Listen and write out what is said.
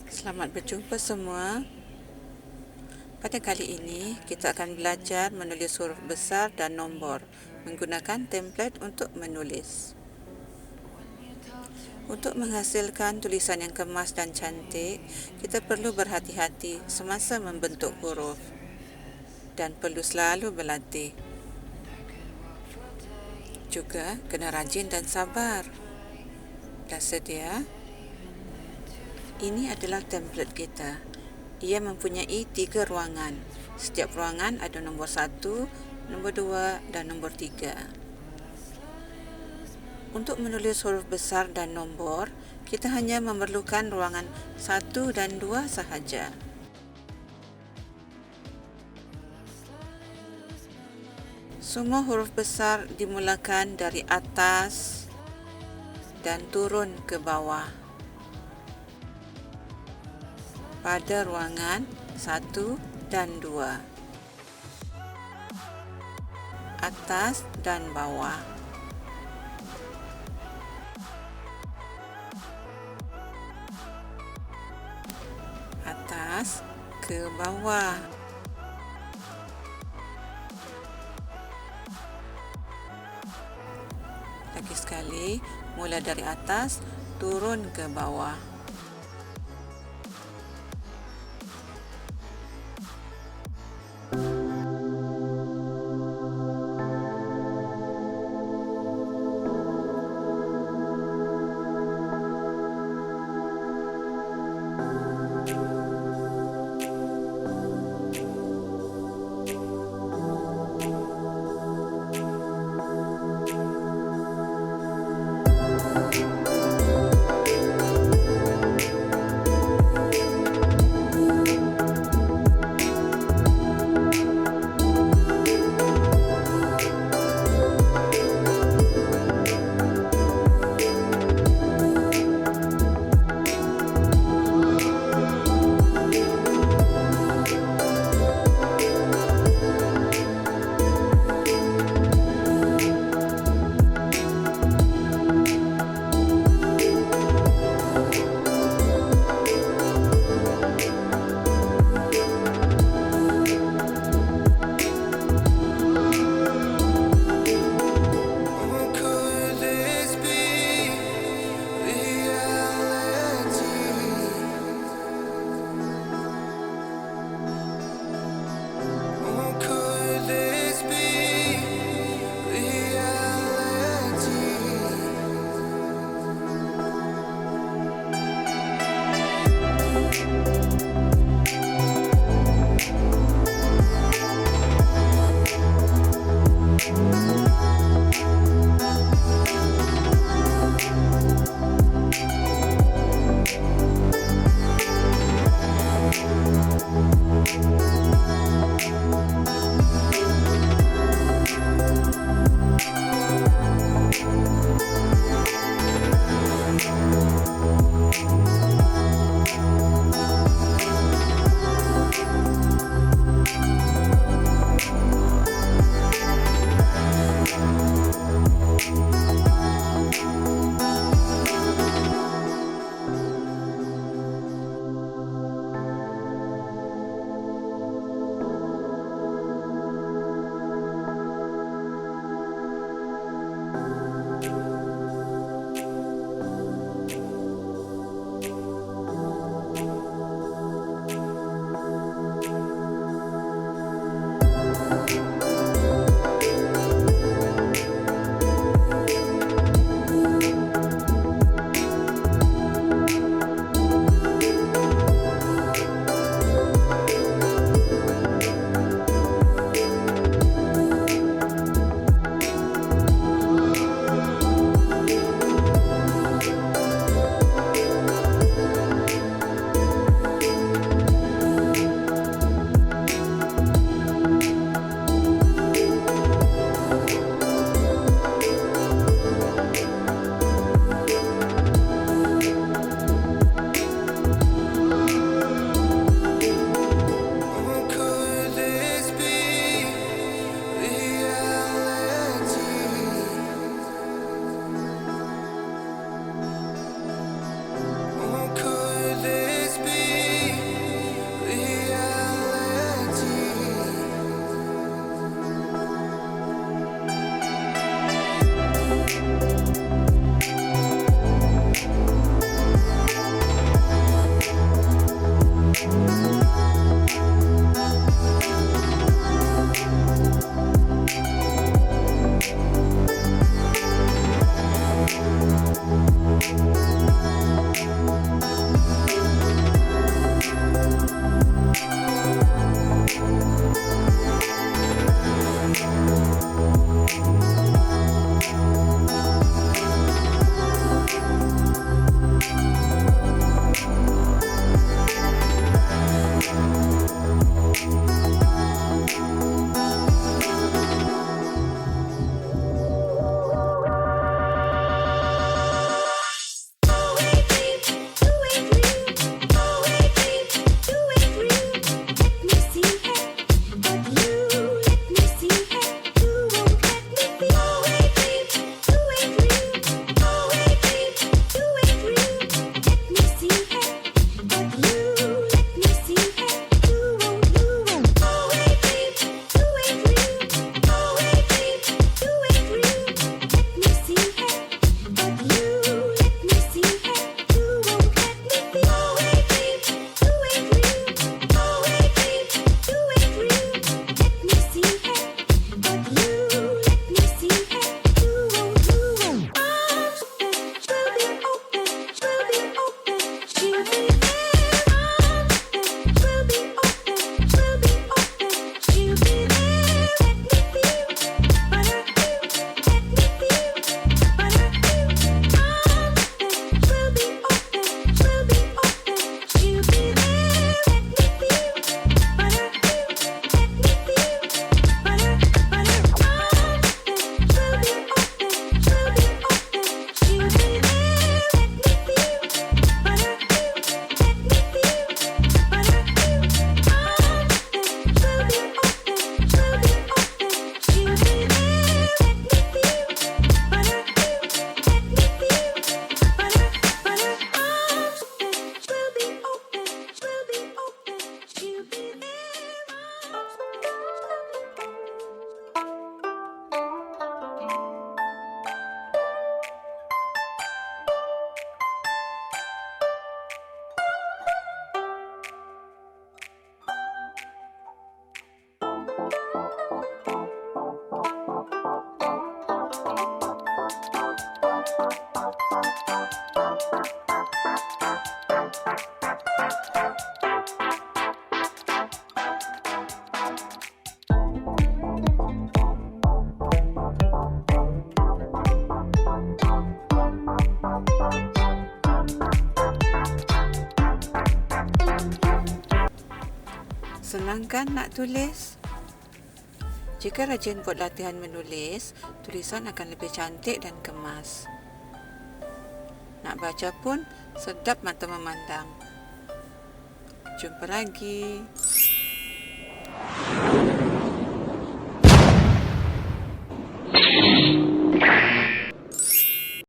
Selamat berjumpa semua. Pada kali ini, kita akan belajar menulis huruf besar dan nombor menggunakan templat untuk menulis. Untuk menghasilkan tulisan yang kemas dan cantik, kita perlu berhati-hati semasa membentuk huruf dan perlu selalu berlatih. Juga kena rajin dan sabar. Dah sedia? Ini adalah templat kita. Ia mempunyai 3 ruangan. Setiap ruangan ada nombor 1, nombor 2 dan nombor 3. Untuk menulis huruf besar dan nombor, kita hanya memerlukan ruangan 1 dan 2 sahaja. Semua huruf besar dimulakan dari atas dan turun ke bawah. Pada ruangan 1 dan 2, atas dan bawah. Atas ke bawah. Lagi sekali, mula dari atas, turun ke bawah. Senang kan nak tulis? Jika rajin buat latihan menulis, tulisan akan lebih cantik dan kemas. Nak baca pun sedap mata memandang. Jumpa lagi.